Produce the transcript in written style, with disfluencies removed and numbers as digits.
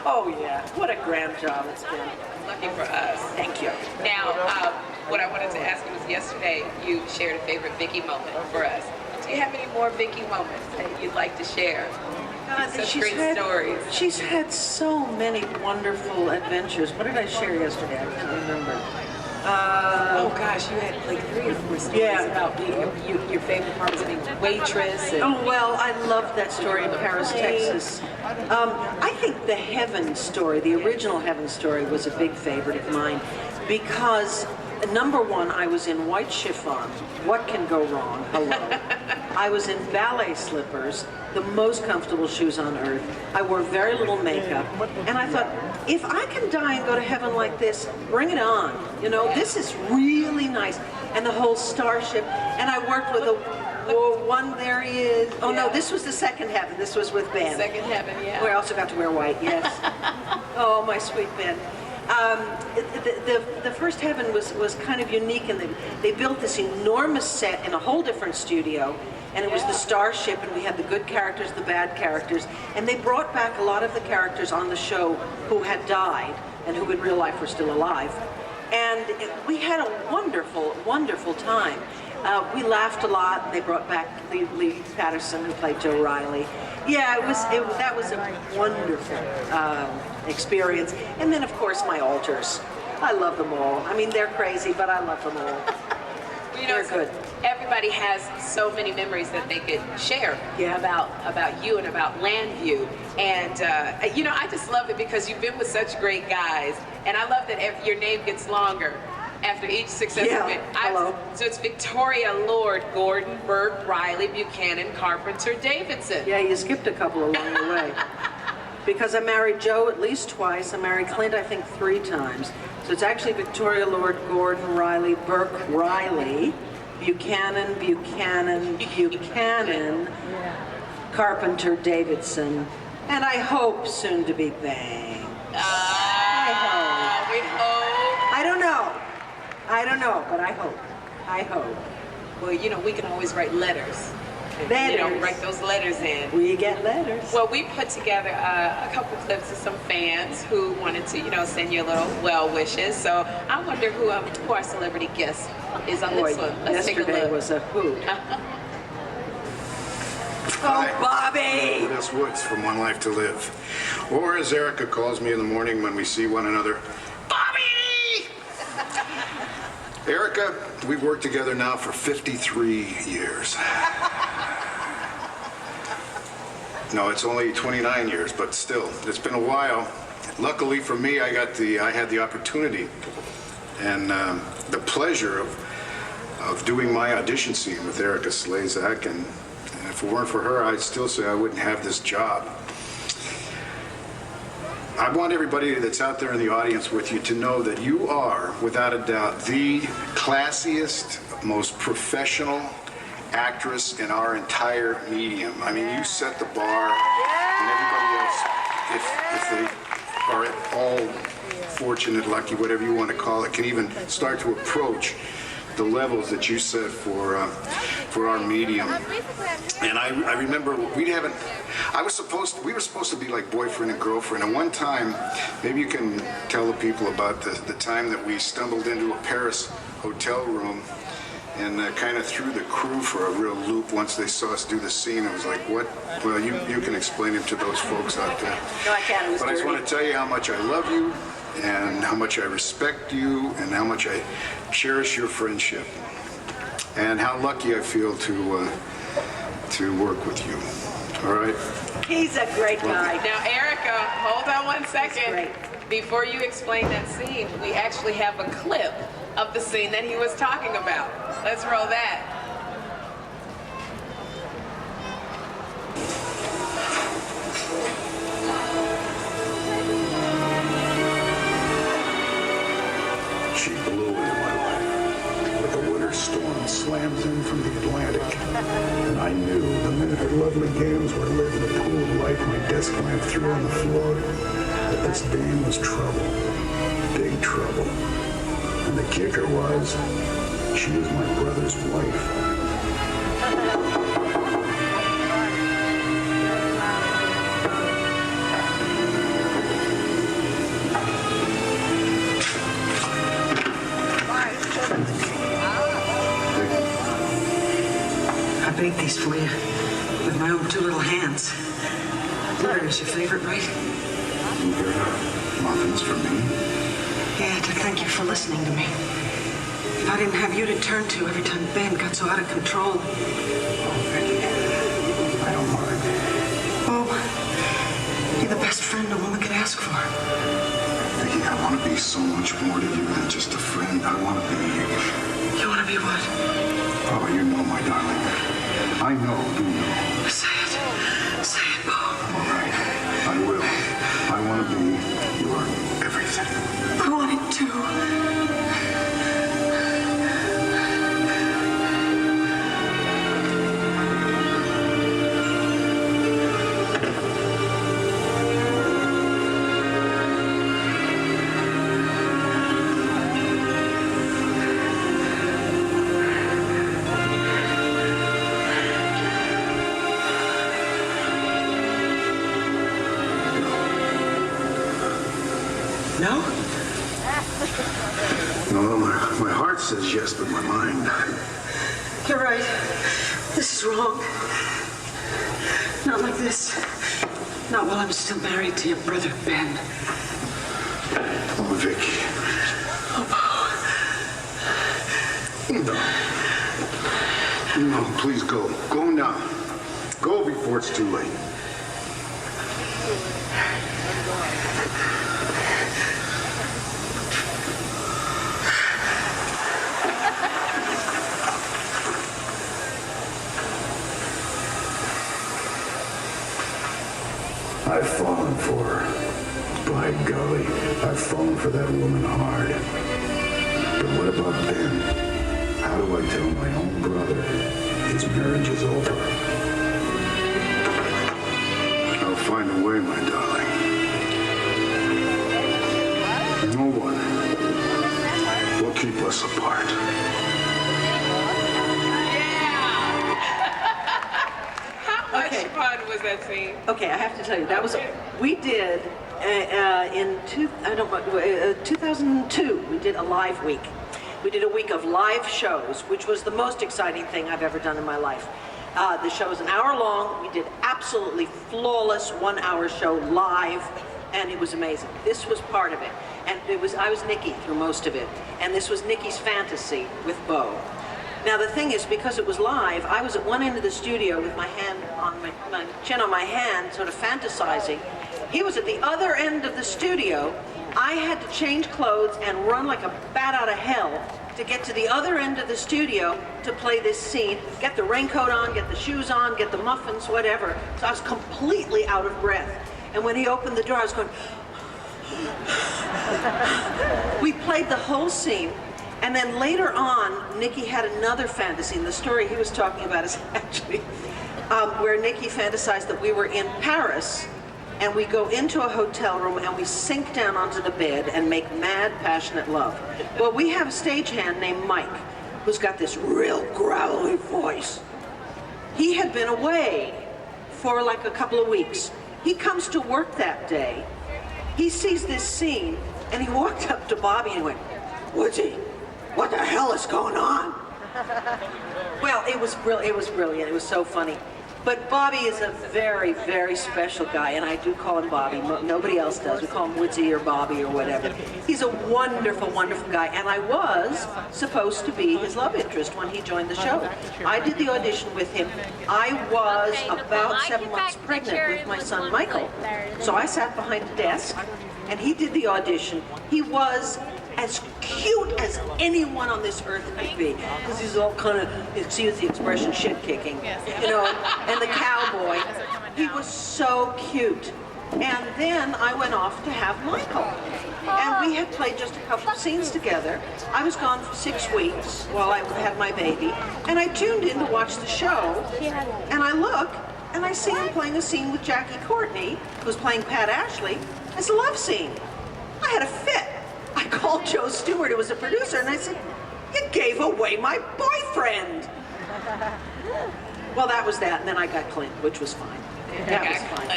Oh, yeah. What a grand job it's been. Lucky for us. Thank you. Now, what I wanted to ask you was yesterday you shared a favorite Vicky moment for us. Do you have any more Vicky moments that you'd like to share? Such great stories. She's had so many wonderful adventures. What did I share yesterday? I can't remember. Oh gosh, you had like 3 or 4 stories about being your favorite part was being a waitress. And oh, well, I love that story in Paris, Texas. I think the Heaven story, the original Heaven story, was a big favorite of mine because, number one, I was in white chiffon. What can go wrong? Hello. I was in ballet slippers, the most comfortable shoes on earth. I wore very little makeup. And I thought, if I can die and go to heaven like this, bring it on. You know, this is really nice. And the whole starship. And I worked with one, there he is. Oh no, this was the second heaven. This was with Ben. Second heaven, yeah. We also got to wear white, yes. Oh, my sweet Ben. The first heaven was kind of unique, and they built this enormous set in a whole different studio, and it was the starship, and we had the good characters, the bad characters, and they brought back a lot of the characters on the show who had died and who in real life were still alive. And we had a wonderful, wonderful time. We laughed a lot. They brought back Lee Patterson, who played Joe Riley. Yeah, that was a wonderful experience. And then, of course, my altars. I love them all. I mean, they're crazy, but I love them all. You know, they're good. Everybody has so many memories that they could share about you and about Landview. And, you know, I just love it because you've been with such great guys. And I love that your name gets longer after each successive bit. So it's Victoria, Lord, Gordon, Burke, Riley, Buchanan, Carpenter, Davidson. Yeah, you skipped a couple along the way. Because I married Joe at least twice. I married Clint, I think, 3 times. So it's actually Victoria, Lord, Gordon, Riley, Burke, Riley, Buchanan, Carpenter, Davidson, and I hope soon to be Bang. I hope. We hope. I don't know, but I hope. I hope. Well, you know, we can always write letters. Letters. You know, write those letters in. We get letters. Well, we put together a couple clips of some fans who wanted to, you know, send you a little well wishes. So I wonder who our celebrity guest is on this one. Let's take a yesterday look. was a hoot. Hi. Oh, Bobby! This Woods from One Life to Live. Or as Erika calls me in the morning when we see one another, Bobby! Erika, we've worked together now for 53 years. No, it's only 29 years, but still, it's been a while. Luckily for me, I had the opportunity and the pleasure of doing my audition scene with Erika Slezak, and if it weren't for her, I'd still say I wouldn't have this job. I want everybody that's out there in the audience with you to know that you are, without a doubt, the classiest, most professional actress in our entire medium. I mean, you set the bar, and everybody else, if they are at all fortunate, lucky, whatever you want to call it, can even start to approach the levels that you set for our medium. And I remember we were supposed to be like boyfriend and girlfriend. And one time, maybe you can tell the people about the time that we stumbled into a Paris hotel room and kind of threw the crew for a real loop once they saw us do the scene. It was like, what? Well, you can explain it to those folks out there. No, I can't. But I just want to tell you how much I love you and how much I respect you and how much I cherish your friendship and how lucky I feel to work with you. All right? He's a great guy. Now, Erika, hold on one second. Before you explain that scene, we actually have a clip of the scene that he was talking about. Let's roll that. She blew into my life like a winter storm slams in from the Atlantic. And I knew the minute her lovely gams were lit in the pool of light my desk lamp threw on the floor that this dame was trouble. Big trouble. And the kicker was, she was my brother's wife. for you with my own two little hands. Blueberry's your favorite, right? Blueberry muffins for me? Yeah, to thank you for listening to me. If I didn't have you to turn to every time Ben got so out of control. Oh, Vicky, I don't mind. Oh, you're the best friend a woman could ask for. Vicky, I want to be so much more to you than just a friend. I want to be... You want to be what? Oh, you know, my darling. I know, you know. Say it. Say it, Bo. All right, I will. I want to be your everything. I want it too. No? No, my heart says yes, but my mind... You're right. This is wrong. Not like this. Not while I'm still married to your brother, Ben. Oh, Vicky. No. No, please go. Go now. Go before it's too late. I've fallen for her. By golly, I've fallen for that woman hard. But what about Ben? How do I tell my own brother his marriage is over? I'll find a way, my darling. No one will keep us apart. How much fun was that scene? Okay, I have to tell you, that was, we did, in 2002, we did a live week. We did a week of live shows, which was the most exciting thing I've ever done in my life. The show was an hour long. We did absolutely flawless 1 hour show live, and it was amazing. This was part of it. And I was Nikki through most of it. And this was Nikki's fantasy with Bo. Now the thing is, because it was live, I was at one end of the studio with my hand on my chin on my hand, sort of fantasizing. He was at the other end of the studio. I had to change clothes and run like a bat out of hell to get to the other end of the studio to play this scene, get the raincoat on, get the shoes on, get the muffins, whatever. So I was completely out of breath. And when he opened the door, I was going... We played the whole scene. And then later on, Nikki had another fantasy, and the story he was talking about is actually where Nikki fantasized that we were in Paris, and we go into a hotel room and we sink down onto the bed and make mad, passionate love. Well, we have a stagehand named Mike, who's got this real growly voice. He had been away for like a couple of weeks. He comes to work that day. He sees this scene, and he walked up to Bobby and went, "Woodsy, what the hell is going on?" Well, it was brilliant. It was so funny. But Bobby is a very, very special guy, and I do call him Bobby. Nobody else does. We call him Woodsy or Bobby or whatever. He's a wonderful, wonderful guy, and I was supposed to be his love interest when he joined the show. I did the audition with him. I was about 7 months pregnant with my son Michael. So I sat behind a desk, and he did the audition. He was as cute as anyone on this earth could be, because he's all kind of, excuse the expression, shit-kicking, you know, and the cowboy. He was so cute. And then I went off to have Michael. And we had played just a couple of scenes together. I was gone for 6 weeks while I had my baby, and I tuned in to watch the show, and I look, and I see him playing a scene with Jackie Courtney, who's playing Pat Ashley. It's a love scene. I had a fit. I called Joe Stewart, who was a producer, and I said, "You gave away my boyfriend." Well, that was that, and then I got Clint, which was fine. That was fine.